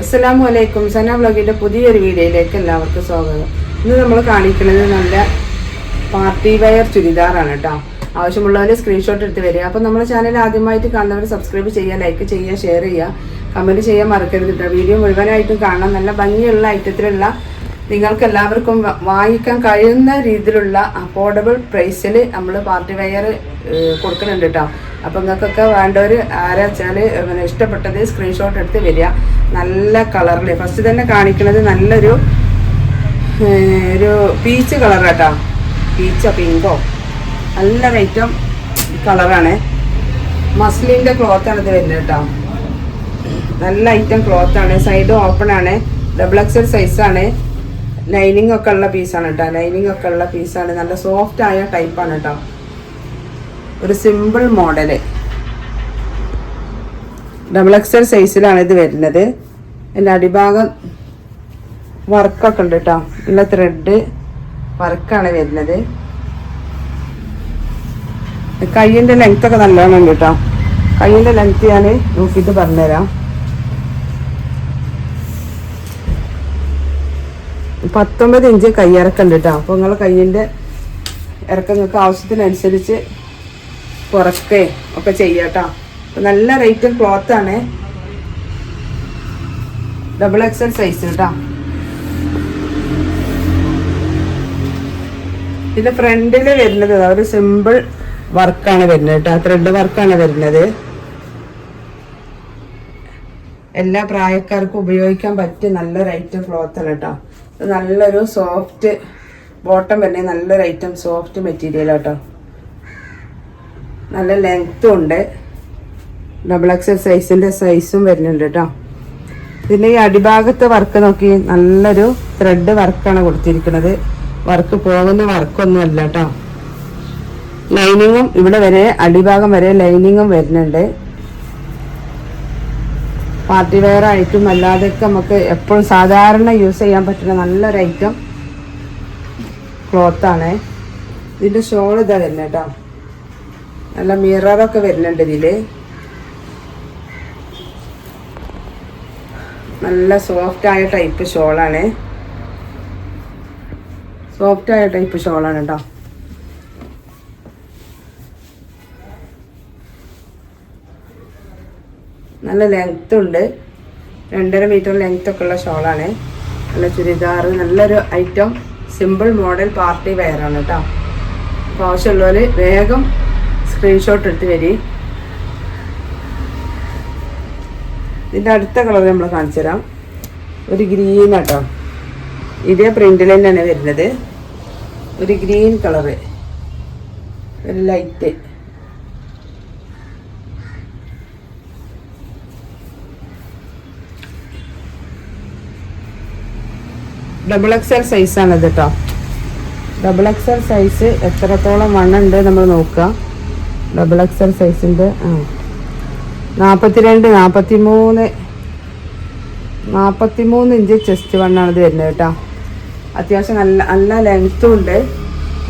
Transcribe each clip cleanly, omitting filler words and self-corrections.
അസ്സലാമു അലൈക്കും. സന വ്ലോഗിൻ്റെ പുതിയൊരു വീഡിയോയിലേക്ക് എല്ലാവർക്കും സ്വാഗതം. ഇന്ന് നമ്മൾ കാണിക്കുന്നത് നല്ല പാർട്ടി വെയർ ചുരിദാറാണ് കേട്ടോ. ആവശ്യമുള്ളവർ സ്ക്രീൻഷോട്ട് എടുത്ത് വരിക. അപ്പോൾ നമ്മുടെ ചാനൽ ആദ്യമായിട്ട് കാണുന്നവർ സബ്സ്ക്രൈബ് ചെയ്യുക, ലൈക്ക് ചെയ്യുക, ഷെയർ ചെയ്യുക, കമൻറ്റ് ചെയ്യാൻ മറക്കരുത് കേട്ടോ. വീഡിയോ മുഴുവനായിട്ടും കാണാം. നല്ല ഭംഗിയുള്ള ഐറ്റത്തിലുള്ള നിങ്ങൾക്ക് എല്ലാവർക്കും വാങ്ങിക്കാൻ കഴിയുന്ന രീതിയിലുള്ള അഫോർഡബിൾ പ്രൈസിൽ നമ്മൾ പാർട്ടി വെയർ കൊടുക്കുന്നുണ്ട് കേട്ടോ. അപ്പോൾ നിങ്ങൾക്കൊക്കെ വേണ്ടവർ ആരാ വെച്ചാൽ ഇഷ്ടപ്പെട്ടത് സ്ക്രീൻഷോട്ട് എടുത്ത് വരിക. നല്ല കളറിൽ ഫസ്റ്റ് തന്നെ കാണിക്കുന്നത് നല്ലൊരു പീച്ച് കളർ കേട്ടോ. പീച്ചോ പിങ്കോ നല്ല ഐറ്റം കളറാണ്. മസ്ലിൻ്റെ ക്ലോത്താണ് ഇത് വരുന്നത് കേട്ടോ. നല്ല ഐറ്റം ക്ലോത്താണ്. സൈഡ് ഓപ്പൺ ആണ്. ഡബിൾ എക്സൽ സൈസാണ്. ലൈനിങ് ഒക്കെ ഉള്ള പീസാണ് കേട്ടോ. ലൈനിങ് ഒക്കെ ഉള്ള പീസാണ്. നല്ല സോഫ്റ്റ് ആയ ടൈപ്പാണ് കേട്ടോ. ഒരു സിമ്പിൾ മോഡല് ഡബിൾ എക്സൽ സൈസിലാണ് ഇത് വരുന്നത്. എൻ്റെ അടിഭാഗം വർക്കൊക്കെ ഉണ്ട് കേട്ടോ. നല്ല ത്രെഡ് വർക്കാണ് വരുന്നത്. കയ്യിൻ്റെ ലെങ്ത്തൊക്കെ നല്ലോണം ഉണ്ട് കേട്ടോ. കയ്യിൻ്റെ ലെങ്ത് ഞാൻ നോക്കിയിട്ട് പറഞ്ഞുതരാം. 19 ഇഞ്ച് കയ്യിറക്കുണ്ട് കേട്ടോ. അപ്പോൾ നിങ്ങളെ കയ്യിൻ്റെ ഇറക്കം നിങ്ങൾക്ക് ആവശ്യത്തിനനുസരിച്ച് കുറയ്ക്കേ ഒക്കെ ചെയ്യാം കേട്ടോ. നല്ല റേറ്റും ക്ലോത്താണ്. ഡബിൾ എക്സൽ സൈസ് കേട്ടോ. ഇതിൻ്റെ ഫ്രണ്ടിൽ വരുന്നത് ഒരു സിമ്പിൾ വർക്കാണ് വരുന്നത് കേട്ടോ. ത്രെഡ് വർക്കാണ് വരുന്നത്. എല്ലാ പ്രായക്കാർക്കും ഉപയോഗിക്കാൻ പറ്റിയ നല്ലൊരു ഐറ്റം ക്ലോത്താണ് കേട്ടോ. നല്ലൊരു സോഫ്റ്റ് ബോട്ടം വരുന്നത്. നല്ലൊരു ഐറ്റം സോഫ്റ്റ് മെറ്റീരിയൽ കേട്ടോ. നല്ല ലെങ്ത്തും ഉണ്ട്. ഡബിൾ എക്സൽ സൈസിൻ്റെ സൈസും വരുന്നുണ്ട് കേട്ടോ. ഇതിൻ്റെ ഈ അടിഭാഗത്തെ വർക്ക് നോക്കി നല്ലൊരു ത്രെഡ് വർക്കാണ് കൊടുത്തിരിക്കുന്നത്. വർക്ക് പോകുന്ന വർക്കൊന്നും അല്ല കേട്ടോ. ലൈനിങ്ങും ഇവിടെ വരെ അടിഭാഗം വരെ ലൈനിങ്ങും വരുന്നുണ്ട്. പാർട്ടി വെയർ ആയിട്ടും അല്ലാതെയൊക്കെ നമുക്ക് എപ്പോഴും സാധാരണ യൂസ് ചെയ്യാൻ പറ്റുന്ന നല്ലൊരു ഐറ്റം ക്ലോത്താണ്. ഇതിൻ്റെ ഷോൾ ഇതാ വരുന്നത് കേട്ടോ. നല്ല മിററൊക്കെ വരുന്നുണ്ട് ഇതിൽ. നല്ല സോഫ്റ്റായ ടൈപ്പ് ഷോളാണ്. സോഫ്റ്റായ ടൈപ്പ് ഷോളാണ് കേട്ടോ. നല്ല ലെങ്ത് ഉണ്ട്. 2.5 മീറ്റർ ലെങ്ത് ഒക്കെ ഉള്ള ഷോളാണ്. നല്ല ചുരിദാർ നല്ലൊരു ഐറ്റം സിമ്പിൾ മോഡൽ പാർട്ടി വെയറാണ് കേട്ടോ. അപ്പോൾ ആവശ്യമുള്ളവർ വേഗം സ്ക്രീൻഷോട്ട് എടുത്ത് വരി. ഇതിൻ്റെ അടുത്ത കളർ നമ്മൾ കാണിച്ചു തരാം. ഒരു ഗ്രീൻ കേട്ടോ. ഇതേ പ്രിന്റിൽ തന്നെയാണ് വരുന്നത്. ഒരു ഗ്രീൻ കളറ്, ഒരു ലൈറ്റ്. ഡബിൾ എക്സൽ സൈസാണിത് കേട്ടോ. ഡബിൾ എക്സൽ സൈസ് എത്രത്തോളം വണ്ണുണ്ട് നമ്മൾ നോക്കുക. ഡബിൾ എക്സൽ സൈസിൻ്റെ 42, 43 ഇഞ്ച് ചെസ്റ്റ് വണ്ണാണ് ഇത് വരുന്നത് കേട്ടോ. അത്യാവശ്യം നല്ല ലെങ്ത്തും ഉണ്ട്.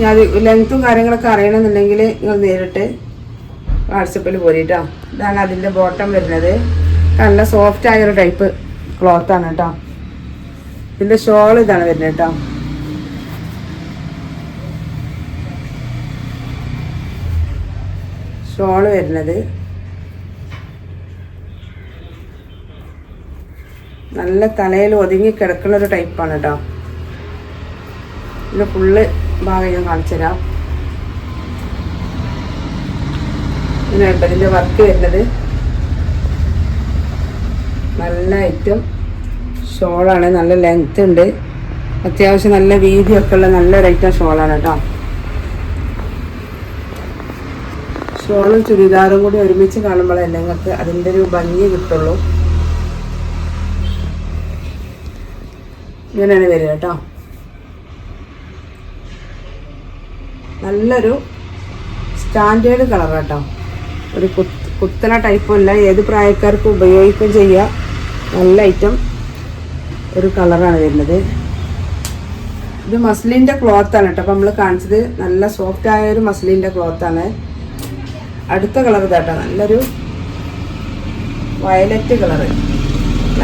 ഞാൻ ലെങ്ത്തും കാര്യങ്ങളൊക്കെ അറിയണമെന്നുണ്ടെങ്കിൽ നിങ്ങൾ നേരിട്ട് വാട്സപ്പിൽ പോരിട്ടോ. ഇതാണ് അതിൻ്റെ ബോട്ടം വരുന്നത്. നല്ല സോഫ്റ്റ് ആയൊരു ടൈപ്പ് ക്ലോത്താണ് കേട്ടോ. ഇതിൻ്റെ ഷോൾ ഇതാണ് വരുന്നത് കേട്ടോ. ഷോള് വരുന്നത് നല്ല തലയിൽ ഒതുങ്ങി കിടക്കുന്ന ഒരു ടൈപ്പാണ് കേട്ടോ. ഇതിൻ്റെ ഫുള്ള് ഭാഗം ഞാൻ കാണിച്ചു തരാം. ഇതിൻ്റെ വർക്ക് വരുന്നത് നല്ല ഐറ്റം ഷോളാണ്. നല്ല ലെങ്ത് ഉണ്ട്. അത്യാവശ്യം നല്ല വീതിയൊക്കെ ഉള്ള നല്ലൊരു ഐറ്റം ഷോളാണ് കേട്ടോ. ഷോളും ചുരിദാറും കൂടി ഒരുമിച്ച് കാണുമ്പോഴല്ലേ നിങ്ങൾക്ക് അതിൻ്റെ ഒരു ഭംഗി കിട്ടുള്ളൂ. ഇങ്ങനെയാണ് വരിക കേട്ടോ. നല്ലൊരു സ്റ്റാൻഡേർഡ് കളർ കേട്ടോ. ഒരു കുത്തന ടൈപ്പല്ല. ഏത് പ്രായക്കാർക്കും ഉപയോഗിക്കുകയും ചെയ്യുക. നല്ല ഐറ്റം ഒരു കളറാണ് വരുന്നത്. ഇത് മസ്ലിൻ്റെ ക്ലോത്താണ് കേട്ടോ. അപ്പം നമ്മൾ കാണിച്ചത് നല്ല സോഫ്റ്റ് ആയ ഒരു മസ്ലിൻ്റെ ക്ലോത്താണ്. അടുത്ത കളർ ഇതാട്ടോ. നല്ലൊരു വയലറ്റ് കളറ്.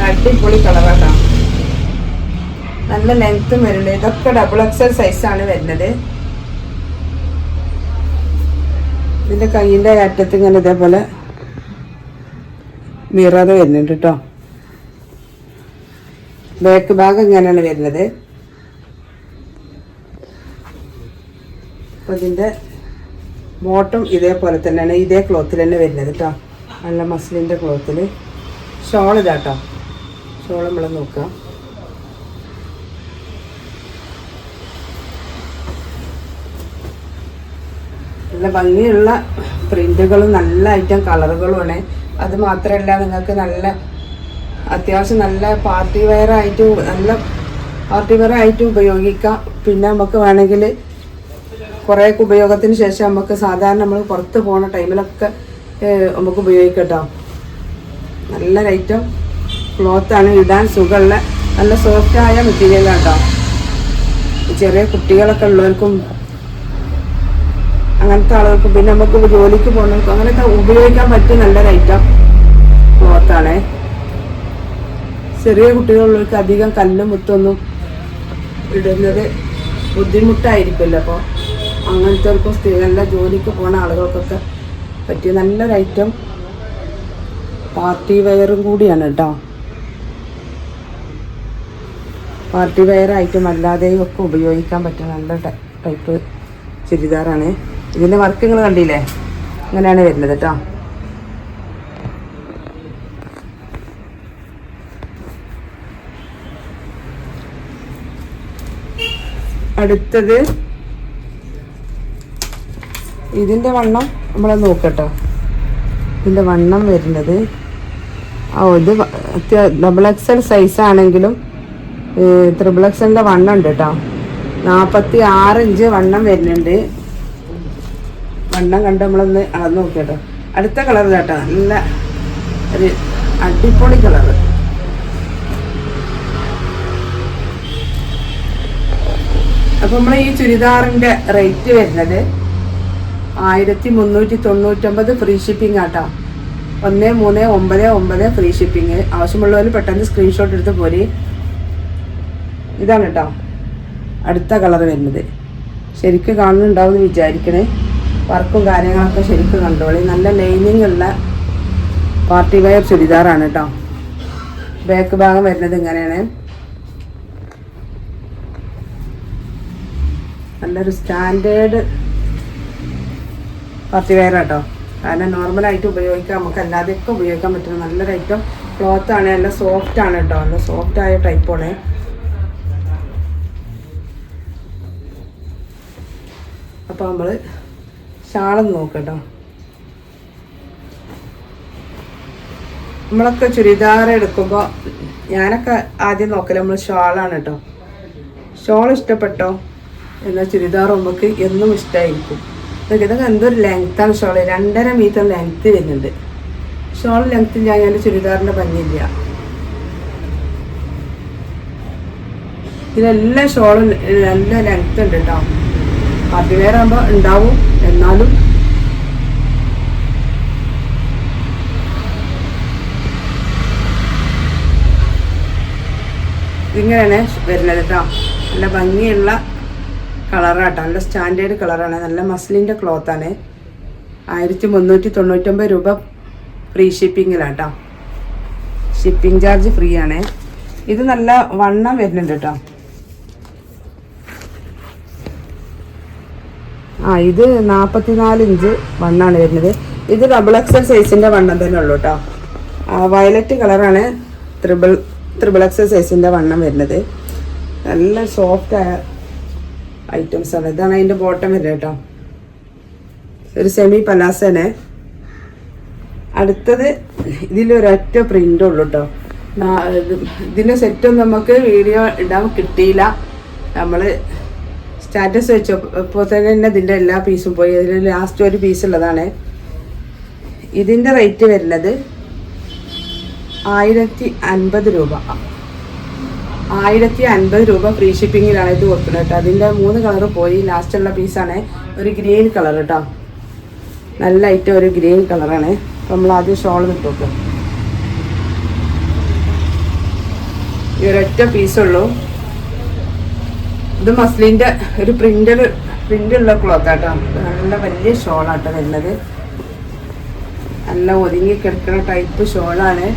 അടിപൊളി കളറാട്ടോ. നല്ല ലെങ്ത്തും വരുന്നുണ്ട്. ഇതൊക്കെ XXL സൈസാണ് വരുന്നത്. ഇതിന്റെ കൈയിന്റെ അറ്റത്ത് ഇങ്ങനെ ഇതേപോലെ മിറർ വരുന്നുണ്ട് കേട്ടോ. ബാക്ക് ഭാഗം ഇങ്ങനെയാണ് വരുന്നത്. അപ്പോൾ ഇതിന്റെ ബോട്ടം ഇതേപോലെ തന്നെയാണ്, ഇതേ ക്ലോത്തിൽ തന്നെ വരുന്നത് കേട്ടോ. നല്ല മസ്ലിൻ്റെ ക്ലോത്തിൽ. ഷോൾ ഇതാട്ടോ. ഷോൾ നമ്മൾ നോക്കാം. നല്ല ഭംഗിയുള്ള പ്രിന്റുകളും നല്ല ഐറ്റം കളറുകളുമാണ്. അത് മാത്രമല്ല നിങ്ങൾക്ക് നല്ല അത്യാവശ്യം നല്ല പാർട്ടി വെയർ ആയിട്ട് ഉപയോഗിക്കാം. പിന്നെ നമുക്ക് വേണമെങ്കിൽ കുറേ ഉപയോഗത്തിന് ശേഷം നമുക്ക് സാധാരണ നമ്മൾ പുറത്ത് പോകുന്ന ടൈമിലൊക്കെ നമുക്ക് ഉപയോഗിക്കാം കേട്ടോ. നല്ല ഐറ്റം ക്ലോത്താണ്, ഇടാൻ സുഖമുള്ള നല്ല സോഫ്റ്റായ മെറ്റീരിയലാണ് കേട്ടോ. ചെറിയ കുട്ടികളൊക്കെ ഉള്ളവർക്കും അങ്ങനത്തെ ആളുകൾക്കും പിന്നെ നമുക്ക് ജോലിക്ക് പോകുന്നവർക്കും അങ്ങനെയൊക്കെ ഉപയോഗിക്കാൻ പറ്റിയ നല്ലൊരു ഐറ്റം ക്ലോത്താണ്. ചെറിയ കുട്ടികളുള്ളവർക്ക് അധികം കല്ലും മുത്തൊന്നും ഇടുന്നത് ബുദ്ധിമുട്ടായിരിക്കുമല്ലോ. അപ്പോൾ അങ്ങനത്തെവർക്കും നല്ല ജോലിക്ക് പോകുന്ന ആളുകൾക്കൊക്കെ പറ്റിയ നല്ലൊരു ഐറ്റം പാർട്ടി വെയറും കൂടിയാണ് കേട്ടോ. പാർട്ടി വെയർ ഐറ്റം അല്ലാതെയും ഒക്കെ ഉപയോഗിക്കാൻ പറ്റുന്ന നല്ല ടൈപ്പ് ചുരിദാറാണ്. ഇതിൻ്റെ വർക്ക് നിങ്ങൾ കണ്ടില്ലേ, അങ്ങനെയാണ് വരുന്നത് കേട്ടോ. അടുത്തത് ഇതിൻ്റെ വണ്ണം നമ്മൾ നോക്കട്ടോ. ഇതിൻ്റെ വണ്ണം വരുന്നത് ഇത് XXL സൈസാണെങ്കിലും XXLൻ്റെ വണ്ണം ഉണ്ട് കേട്ടോ. 46 ഇഞ്ച് വണ്ണം വരുന്നുണ്ട്. വണ്ണം കണ്ട് നമ്മളൊന്ന് അളന്ന് നോക്കിട്ടോ. അടുത്ത കളർ കേട്ടോ, നല്ല ഒരു അടിപൊളി കളറ്. അപ്പം നമ്മൾ ഈ ചുരിദാറിൻ്റെ റേറ്റ് വരുന്നത് 1399 ഫ്രീ ഷിപ്പിംഗ് ആട്ടോ. 1399 ഫ്രീ ഷിപ്പിംഗ്. ആവശ്യമുള്ളവർ പെട്ടെന്ന് സ്ക്രീൻഷോട്ട് എടുത്ത് പോരെ. ഇതാണ് കേട്ടോ അടുത്ത കളർ വരുന്നത്. ശരിക്കും കാണുന്നുണ്ടാവും എന്ന് വിചാരിക്കണേ. വർക്കും കാര്യങ്ങളൊക്കെ ശരിക്കും കണ്ടോളി. നല്ല ലൈനിങ് ഉള്ള പാർട്ടി വെയർ ചുരിദാറാണ് കേട്ടോ. ബാക്ക് ഭാഗം വരുന്നത് ഇങ്ങനെയാണ്. നല്ലൊരു സ്റ്റാൻഡേർഡ് പാർട്ടി വെയർ കേട്ടോ. കാരണം നോർമലായിട്ട് ഉപയോഗിക്കാം, നമുക്ക് അല്ലാതെയൊക്കെ ഉപയോഗിക്കാൻ പറ്റുന്ന നല്ലൊരു ഐറ്റം ക്ലോത്താണ്. നല്ല സോഫ്റ്റ് ആണ് കേട്ടോ. നല്ല സോഫ്റ്റ് ആയ ടൈപ്പാണ്. അപ്പോൾ നമ്മൾ ഷാളൊന്ന് നോക്കട്ടോ. നമ്മളൊക്കെ ചുരിദാർ എടുക്കുമ്പോൾ ഞാനൊക്കെ ആദ്യം നോക്കല് നമ്മൾ ഷാളാണ് കേട്ടോ. ഷോൾ ഇഷ്ടപ്പെട്ടോ എന്നാൽ ചുരിദാർ നമുക്ക് എന്നും ഇഷ്ടമായിരിക്കും. ഇതൊക്കെ എന്തൊരു ലെങ്ത്താണ് ഷോള്. 2.5 മീറ്റർ ലെങ്ത്ത് വരുന്നുണ്ട്. ഷോൾ ലെങ്ത്ത് ഞാൻ ചുരിദാറിൻ്റെ ഭംഗിയില്ല. ഇതിലെല്ലാം ഷോളും നല്ല ലെങ്ത്ത് ഉണ്ട് കേട്ടോ. പാർട്ടി വെയർ ആകുമ്പോൾ ഉണ്ടാവും, എന്നാലും ഇങ്ങനെയാണ് വരുന്നത് കേട്ടോ. നല്ല ഭംഗിയുള്ള കളറാട്ടോ. നല്ല സ്റ്റാൻഡേർഡ് കളറാണ്. നല്ല മസ്ലിൻ്റെ ക്ലോത്താണ്. 1399 രൂപ ഫ്രീ ഷിപ്പിങ്ങിലാട്ടോ. ഷിപ്പിംഗ് ചാർജ് ഫ്രീ ആണ്. ഇത് നല്ല വണ്ണം വരുന്നുണ്ട് കേട്ടോ. ഇത് 44 ഇഞ്ച് വണ്ണാണ് വരുന്നത്. ഇത് XXL സൈസിൻ്റെ വണ്ണം തന്നെ ഉള്ളൂ കേട്ടോ. വയലറ്റ് കളറാണ് XXL സൈസിൻ്റെ വണ്ണം വരുന്നത്. നല്ല സോഫ്റ്റ് ആയ ഐറ്റംസ് ആണ്. ഇതാണ് അതിൻ്റെ ബോട്ടം വരുന്നത് കേട്ടോ. ഒരു സെമി പലാസനെ. അടുത്തത് ഇതിലൊരൊറ്റ പ്രിൻ്റ് ഉള്ളൂ കേട്ടോ. ഇതിൻ്റെ സെറ്റും നമുക്ക് വീഡിയോ ഇടാൻ കിട്ടിയില്ല. നമ്മൾ സ്റ്റാറ്റസ് വെച്ചപ്പോൾ തന്നെ ഇതിൻ്റെ എല്ലാ പീസും പോയി. അതിൽ ലാസ്റ്റ് ഒരു പീസ് ഉള്ളതാണ്. ഇതിൻ്റെ റേറ്റ് വരുന്നത് 1050 രൂപ. 1050 രൂപ ഫ്രീ ഷിപ്പിങ്ങിലാണ് ഇത് കൊടുക്കുന്നത് കേട്ടോ. അതിൻ്റെ 3 കളറ് പോയി. ലാസ്റ്റുള്ള പീസാണ് ഒരു ഗ്രീൻ കളർ കേട്ടോ. നല്ല ഐറ്റം ഒരു ഗ്രീൻ കളറാണ്. അപ്പോൾ നമ്മൾ ആദ്യം ഷോൾ ഇട്ട് നോക്കുക. ഈ ഒരൊറ്റ പീസുള്ളൂ. ഇത് മസ്ലിൻ്റെ ഒരു പ്രിൻ്റുള്ള ക്ലോത്താട്ടോ. നല്ല വലിയ ഷോളാട്ടോ വരുന്നത്. നല്ല ഒതുങ്ങി കിടക്കുന്ന ടൈപ്പ് ഷോളാണ്.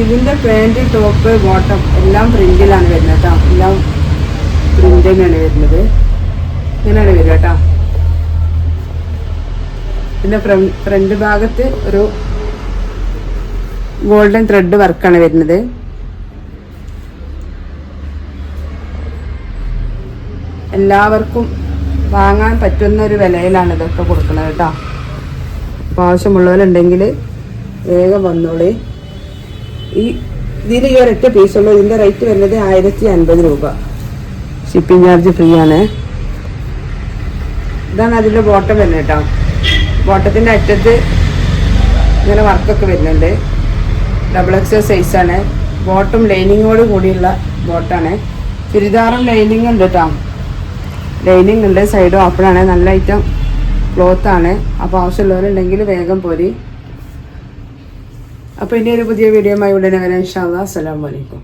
ഇതിൻ്റെ പാൻറ്, ടോപ്പ്, ബോട്ടം എല്ലാം പ്രിന്റിലാണ് വരുന്നത് കേട്ടോ. എല്ലാം പ്രിന്റ് തന്നെയാണ് വരുന്നത്. ഇങ്ങനെയാണ് വരിക കേട്ടോ. പിന്നെ ഫ്രണ്ട് ഭാഗത്ത് ഒരു ഗോൾഡൻ ത്രെഡ് വർക്കാണ് വരുന്നത്. എല്ലാവർക്കും വാങ്ങാൻ പറ്റുന്ന ഒരു വിലയിലാണ് ഇതൊക്കെ കൊടുക്കുന്നത് കേട്ടോ. അപ്പോൾ ആവശ്യമുള്ളവരുണ്ടെങ്കിൽ വേഗം വന്നോളി. ഇതിൽ ഈ ഒരൊറ്റ പീസുള്ളൂ. ഇതിൻ്റെ റേറ്റ് വരുന്നത് 1050 രൂപ. ഷിപ്പിംഗ് ചാർജ് ഫ്രീ ആണ്. ഇതാണ് അതിൻ്റെ ബോട്ടം വരുന്നത് കേട്ടോ. ബോട്ടത്തിൻ്റെ അറ്റത്ത് ഇങ്ങനെ വർക്കൊക്കെ വരുന്നുണ്ട്. XXL സൈസാണ്. ബോട്ടം ലൈനിങ്ങോട് കൂടിയുള്ള ബോട്ടാണ്. ചുരിദാറും ലൈനിങ് ഉണ്ട് കേട്ടോ. ലൈനിങ് ഉണ്ട്, സൈഡ് ഓപ്പൺ ആണ്. നല്ല ഐറ്റം ക്ലോത്താണ്. അപ്പോൾ ആവശ്യമുള്ളവരുണ്ടെങ്കിൽ വേഗം പോരി. അപ്പോൾ ഇനി ഒരു പുതിയ വീഡിയോയുമായി ഉടനെ വരാം. ഇൻഷാ അല്ലാഹ്. അസ്സലാമു അലൈക്കും.